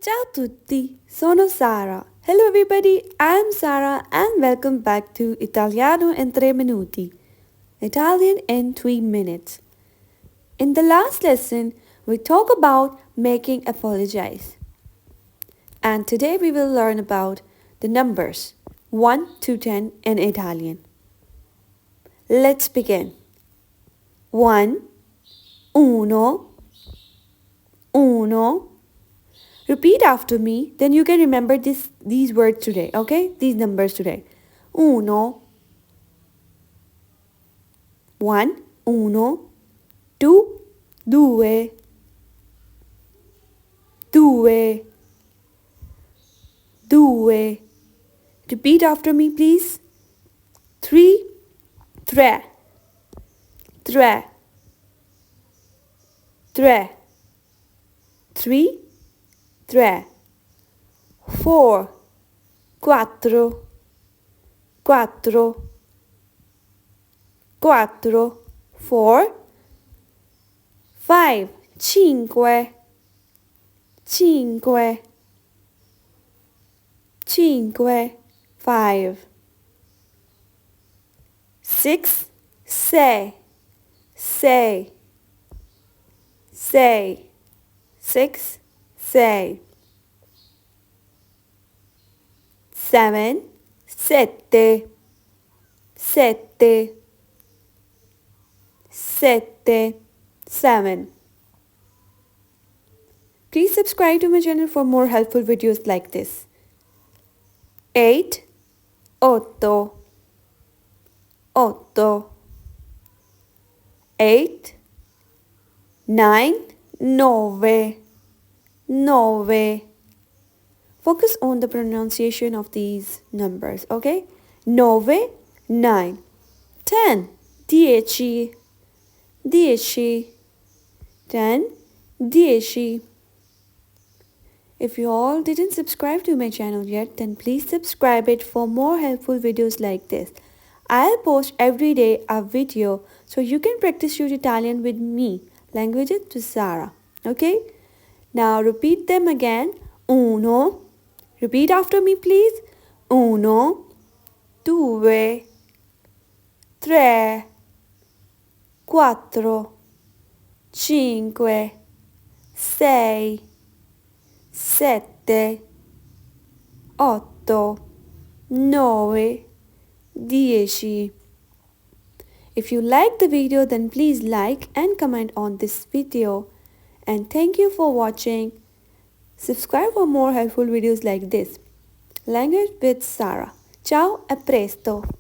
Ciao a tutti, sono Sara. Hello everybody, I'm Sara and welcome back to Italiano in 3 minuti. Italian in 3 minutes. In the last lesson, we talked about making apologize. And today we will learn about the numbers 1 to 10 in Italian. Let's begin. 1, uno, uno. Repeat after me, then you can remember these words today, okay? These numbers today. Uno, one, uno, two, due, due, due. Repeat after me, please. Three, tre, tre, tre. Three, tre. Four, quattro, quattro, quattro. Four. Five, cinque, cinque, cinque. Five. Six, sei, sei, sei. Six, sei. Seven, sette, sette, sette, seven. Please subscribe to my channel for more helpful videos like this. 8, otto, otto. 8, 9, nove, nove. Focus on the pronunciation of these numbers, okay? Nove, 9. 10, dieci, dieci. 10, dieci. If you all didn't subscribe to my channel yet, then please subscribe it for more helpful videos like this. I'll post every day a video so you can practice your Italian with me, Languages with Sara. Okay? Now repeat them again. Uno. Repeat after me, please. Uno, due, tre, quattro, cinque, sei, sette, otto, nove, dieci. If you like the video, then please like and comment on this video. And thank you for watching. Subscribe for more helpful videos like this. Language with Sara. Ciao, a presto!